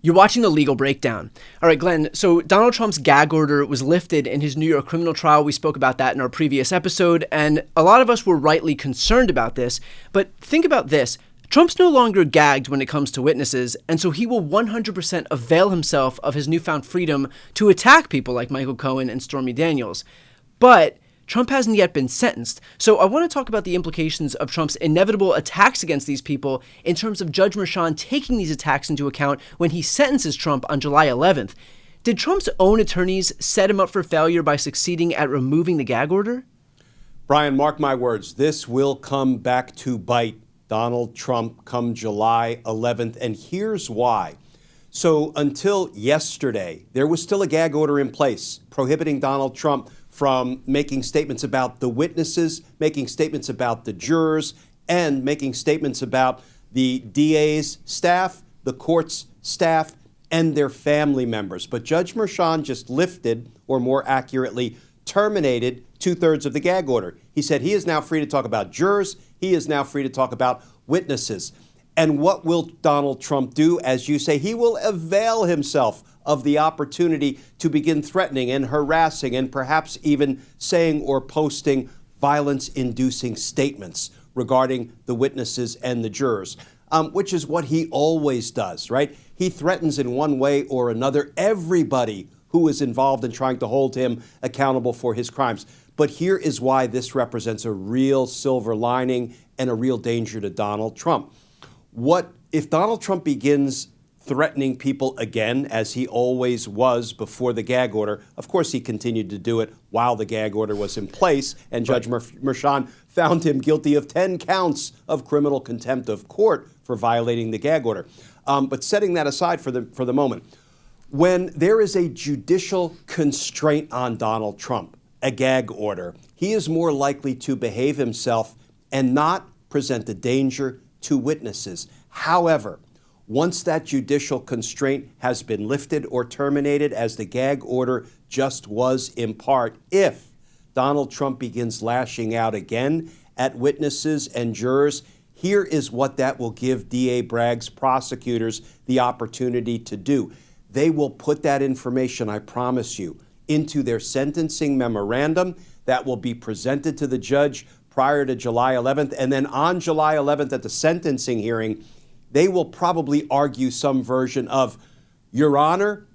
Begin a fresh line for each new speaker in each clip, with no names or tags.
You're watching The Legal Breakdown. All right, Glenn, so Donald Trump's gag order was lifted in his New York criminal trial. We spoke about that in our previous episode, and a lot of us were rightly concerned about this. But think about this. Trump's no longer gagged when it comes to witnesses, and so he will 100% avail himself of his newfound freedom to attack people like Michael Cohen and Stormy Daniels. But Trump hasn't yet been sentenced. So I want to talk about the implications of Trump's inevitable attacks against these people in terms of Judge Maran taking these attacks into account when he sentences Trump on July 11th. Did Trump's own attorneys set him up for failure by succeeding at removing the gag order?
Brian, mark my words, this will come back to bite Donald Trump come July 11th, and here's why. So until yesterday, there was still a gag order in place prohibiting Donald Trump from making statements about the witnesses, making statements about the jurors, and making statements about the DA's staff, the court's staff, and their family members. But Judge Maran just lifted, or more accurately, terminated 2/3 of the gag order. He said he is now free to talk about jurors. He is now free to talk about witnesses. And what will Donald Trump do? As you say, he will avail himself of the opportunity to begin threatening and harassing and perhaps even saying or posting violence-inducing statements regarding the witnesses and the jurors, which is what he always does, right? He threatens in one way or another everybody who is involved in trying to hold him accountable for his crimes. But here is why this represents a real silver lining and a real danger to Donald Trump. What if Donald Trump begins threatening people again, as he always was before the gag order? Of course, he continued to do it while the gag order was in place, and Judge Maran found him guilty of 10 counts of criminal contempt of court for violating the gag order. But setting that aside for the moment, when there is a judicial constraint on Donald Trump, a gag order, he is more likely to behave himself and not present a danger to witnesses. However, once that judicial constraint has been lifted or terminated, as the gag order just was in part, if Donald Trump begins lashing out again at witnesses and jurors, here is what that will give DA Bragg's prosecutors the opportunity to do. They will put that information, I promise you, into their sentencing memorandum that will be presented to the judge prior to July 11th. And then on July 11th at the sentencing hearing, they will probably argue some version of, Your Honor,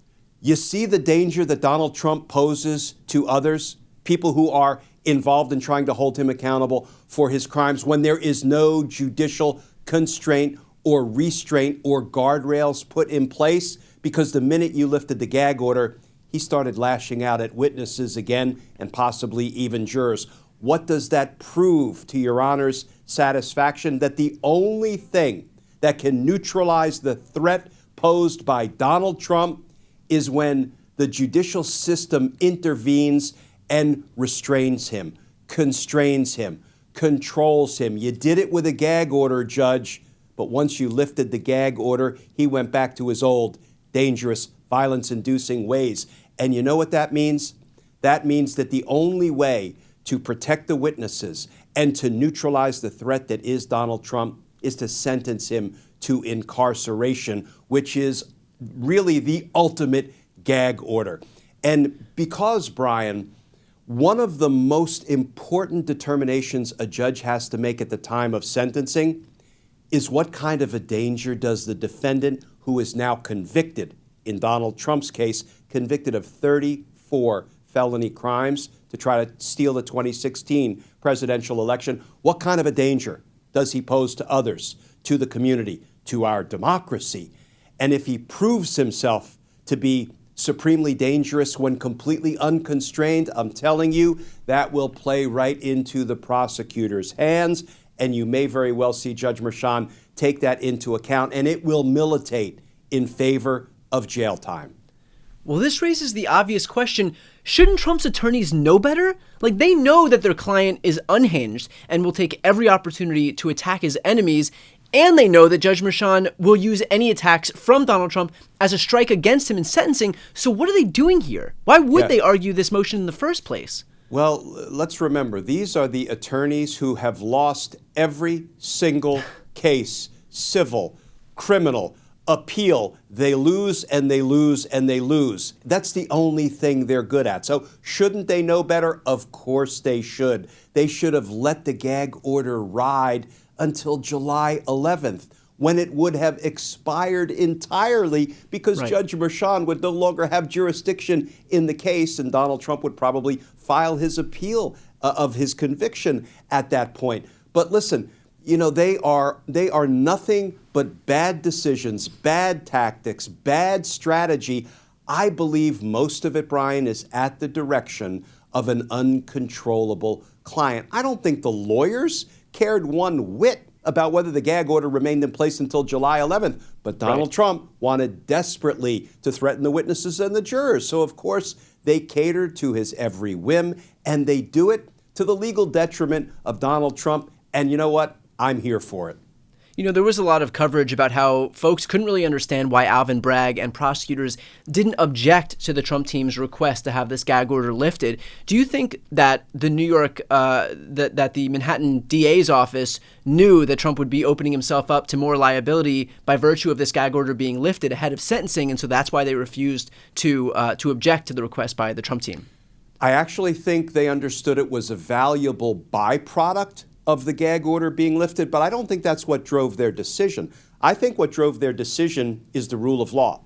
you see the danger that Donald Trump poses to others, people who are involved in trying to hold him accountable for his crimes, when there is no judicial constraint or restraint or guardrails put in place, because the minute you lifted the gag order, he started lashing out at witnesses again and possibly even jurors. What does that prove to Your Honor's satisfaction? That the only thing that can neutralize the threat posed by Donald Trump is when the judicial system intervenes and restrains him, constrains him, controls him. You did it with a gag order, Judge, but once you lifted the gag order, he went back to his old, dangerous, violence-inducing ways. And you know what that means? That means that the only way to protect the witnesses and to neutralize the threat that is Donald Trump is to sentence him to incarceration, which is really the ultimate gag order. And because, Brian, one of the most important determinations a judge has to make at the time of sentencing is what kind of a danger does the defendant, who is now convicted, in Donald Trump's case, convicted of 34 felony crimes to try to steal the 2016 presidential election, what kind of a danger does he pose to others, to the community, to our democracy? And if he proves himself to be supremely dangerous when completely unconstrained, I'm telling you, that will play right into the prosecutor's hands, and you may very well see Judge Maran take that into account, and it will militate in favor of jail time.
Well, this raises the obvious question, shouldn't Trump's attorneys know better? Like, they know that their client is unhinged and will take every opportunity to attack his enemies, and they know that Judge Maran will use any attacks from Donald Trump as a strike against him in sentencing. So what are they doing here? Why would they argue this motion in the first place?
Well, let's remember, these are the attorneys who have lost every single case, civil, criminal, appeal. They lose and they lose and they lose. That's the only thing they're good at. So shouldn't they know better? Of course they should. They should have let the gag order ride until July 11th, when it would have expired entirely because Judge Maran would no longer have jurisdiction in the case, and Donald Trump would probably file his appeal of his conviction at that point. But listen, you know, they are nothing but bad decisions, bad tactics, bad strategy. I believe most of it, Brian, is at the direction of an uncontrollable client. I don't think the lawyers cared one whit about whether the gag order remained in place until July 11th. But Donald Trump wanted desperately to threaten the witnesses and the jurors. So, of course, they catered to his every whim, and they do it to the legal detriment of Donald Trump. And you know what? I'm here for it.
You know, there was a lot of coverage about how folks couldn't really understand why Alvin Bragg and prosecutors didn't object to the Trump team's request to have this gag order lifted. Do you think that the that the Manhattan DA's office knew that Trump would be opening himself up to more liability by virtue of this gag order being lifted ahead of sentencing, and so that's why they refused to object to the request by the Trump team?
I actually think they understood it was a valuable byproduct of the gag order being lifted, but I don't think that's what drove their decision. I think what drove their decision is the rule of law,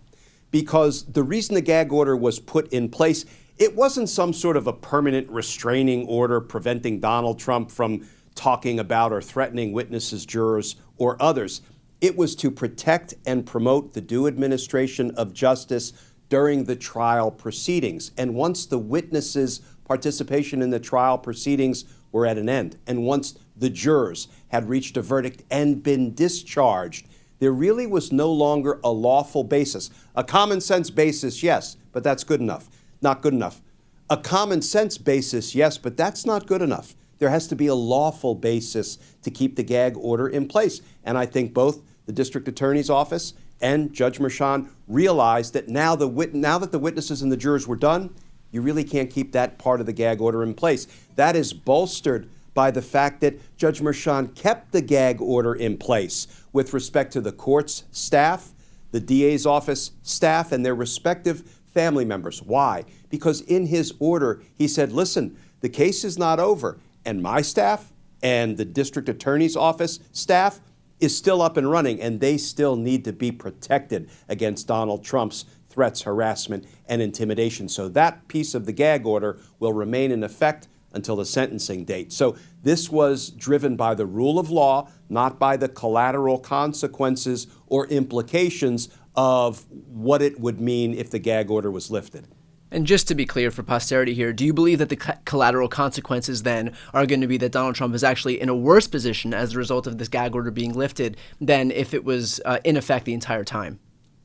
because the reason the gag order was put in place, it wasn't some sort of a permanent restraining order preventing Donald Trump from talking about or threatening witnesses, jurors, or others. It was to protect and promote the due administration of justice during the trial proceedings. And once the witnesses' participation in the trial proceedings were at an end, and once the jurors had reached a verdict and been discharged, there really was no longer a lawful basis. A common sense basis, yes, but that's good enough. Not good enough. A common sense basis, yes, but that's not good enough. There has to be a lawful basis to keep the gag order in place. And I think both the district attorney's office and Judge Maran realized that now that the witnesses and the jurors were done, you really can't keep that part of the gag order in place. That is bolstered by the fact that Judge Maran kept the gag order in place with respect to the court's staff, the DA's office staff, and their respective family members. Why? Because in his order, he said, listen, the case is not over, and my staff and the district attorney's office staff is still up and running, and they still need to be protected against Donald Trump's threats, harassment, and intimidation. So that piece of the gag order will remain in effect until the sentencing date. So this was driven by the rule of law, not by the collateral consequences or implications of what it would mean if the gag order was lifted.
And just to be clear for posterity here, do you believe that the collateral consequences then are going to be that Donald Trump is actually in a worse position as a result of this gag order being lifted than if it was in effect the entire time?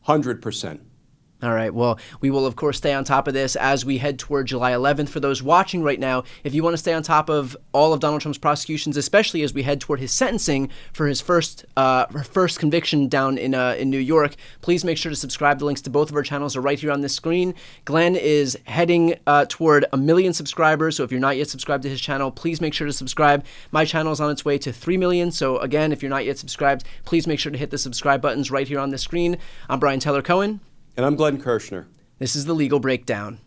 100%.
All right. Well, we will, of course, stay on top of this as we head toward July 11th. For those watching right now, if you want to stay on top of all of Donald Trump's prosecutions, especially as we head toward his sentencing for his first conviction down in New York, please make sure to subscribe. The links to both of our channels are right here on this screen. Glenn is heading toward 1 million subscribers. So if you're not yet subscribed to his channel, please make sure to subscribe. My channel is on its way to 3 million. So again, if you're not yet subscribed, please make sure to hit the subscribe buttons right here on the screen. I'm Brian Taylor Cohen.
And I'm Glenn Kirshner.
This is The Legal Breakdown.